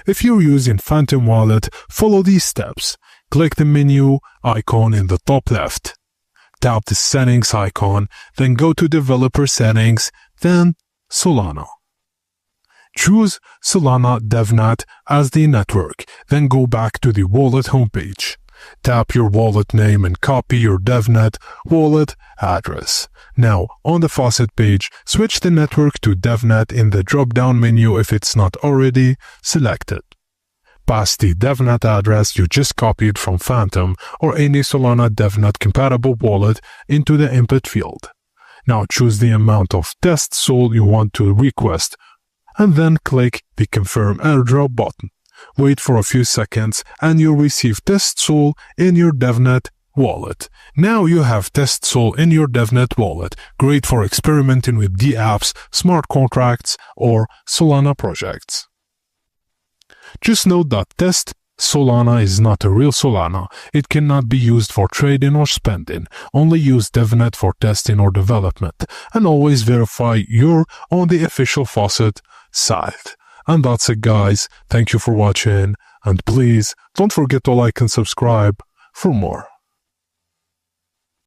If you're using Phantom Wallet, follow these steps. Click the menu icon in the top left. Tap the Settings icon, then go to Developer Settings, then Solana. Choose Solana DevNet as the network, then go back to the wallet homepage. Tap your wallet name and copy your DevNet wallet address. Now, on the Faucet page, switch the network to DevNet in the drop-down menu if it's not already selected. Paste the DevNet address you just copied from Phantom or any Solana DevNet compatible wallet into the input field. Now choose the amount of test SOL you want to request, and then click the Confirm Airdrop button. Wait for a few seconds and you'll receive test SOL in your DevNet wallet. Now you have test SOL in your DevNet wallet, great for experimenting with dApps, smart contracts, or Solana projects. Just note that test Solana is not a real Solana. It cannot be used for trading or spending. Only use DevNet for testing or development. And always verify you're on the official Faucet site. And that's it, guys. Thank you for watching. And please don't forget to like and subscribe for more.